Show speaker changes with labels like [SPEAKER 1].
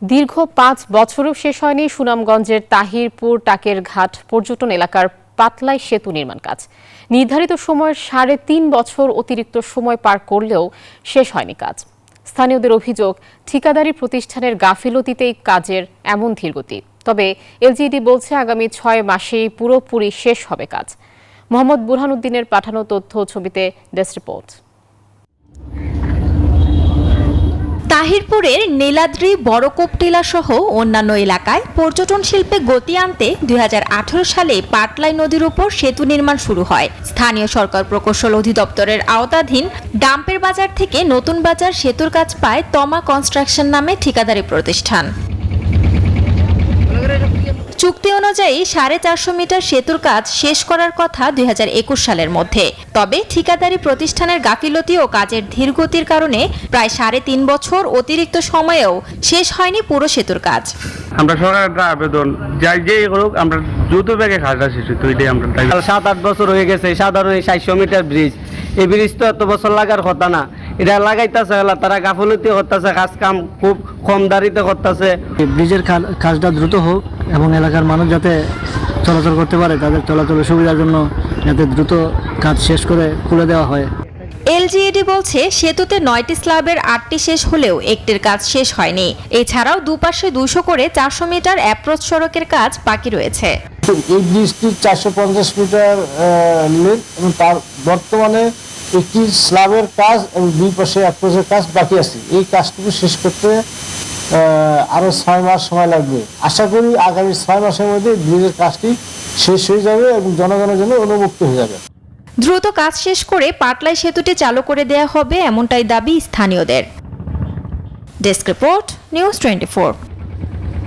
[SPEAKER 1] দীর্ঘ ৫ বছরও শেষ হয়নি সুনামগঞ্জের তাহিরপুর টাকের ঘাট পর্যটন এলাকার পাতলাই সেতু নির্মাণ কাজ। নির্ধারিত সময়ের ৩.৫ বছর অতিরিক্ত সময় পার করলেও শেষ হয়নি কাজ। স্থানীয়দের অভিযোগ, ঠিকাদারি প্রতিষ্ঠানের গাফিলতিতেই কাজের এমন ধীরগতি। তবে এলজিইডি বলছে আগামী ৬ মাসেই পুরোপুরি শেষ হবে কাজ। মোহাম্মদ বুরহানুদ্দিনের পাঠানো তথ্য ছবিতে ডেস্ক রিপোর্ট।
[SPEAKER 2] তাহিরপুরের নীলাদ্রি বড়কোপ টিলা সহ অন্যান্য এলাকায় পর্যটন শিল্পে গতি আনতে ২০১৮ সালে পাটলাই নদীর উপর সেতু নির্মাণ শুরু হয়। স্থানীয় সরকার প্রকৌশল অধিদপ্তরের আওতাধীন ডাম্পের বাজার থেকে নতুন বাজার সেতুর কাজ পায় তমা কনস্ট্রাকশন নামে ঠিকাদারি প্রতিষ্ঠান। চুক্তি অনুযায়ী ৪৫০ মিটার সেতুর কাজ শেষ করার কথা ২০২১ সালের মধ্যে। তবে ঠিকাদারি প্রতিষ্ঠানের গাফিলতি ও কাজের ধীরগতির কারণে প্রায় ৩.৫ বছর অতিরিক্ত সময়েও শেষ হয়নি পুরো সেতুর কাজ।
[SPEAKER 3] আমরা সরকারের আবেদন যাই করুক, আমরা দ্রুত বেগে কাজটা শেষ হইতো, এটাই আমরা
[SPEAKER 4] ৭-৮ বছর হয়ে গেছে। সাধারণ ৭০০ মিটার ব্রিজ, এই ব্রিজ তো এত বছর লাগার কথা না, এটা লাগাইতেছে তারা গাফলতি করতেছে, কাজ কাম খুব কম দাঁড়িতে করতেছে।
[SPEAKER 5] ব্রিজের কাজটা দ্রুত হোক এবং এলাকার মানুষ যাতে চলাচল করতে পারে, তাদের চলাচলের সুবিধার জন্য যাতে দ্রুত কাজ শেষ করে খুলে দেওয়া হয়।
[SPEAKER 2] এলজিইডি বলছে সেতুতে ৯টি স্ল্যাবের ৮টি শেষ হলেও একটির কাজ শেষ হয়নি। এছাড়াও দুপাশে ২০০ করে ৪০০ মিটার অ্যাপ্রোচ সড়কের কাজ বাকি রয়েছে।
[SPEAKER 6] এই ব্রিজটি ৪৫০ মিটার লেন্থ এবং তার বর্তমানে একটি স্ল্যাবের কাজ এবং দুই পাশে অ্যাপ্রোচের কাজ বাকি আছে। এই কাজটুকু শেষ করতে আরো ৬ মাস সময় লাগবে। আশা করি আগামী ৬ মাসের মধ্যে ব্রিজের কাজটি শেষ হয়ে যাবে এবং জনগণের জন্য উন্মুক্ত হয়ে যাবে।
[SPEAKER 2] দ্রুত কাজ শেষ করে পাটলাই সেতুটি চালু করে দেয়া হবে, এমনটাই দাবি স্থানীয়দের। Desk report, news 24।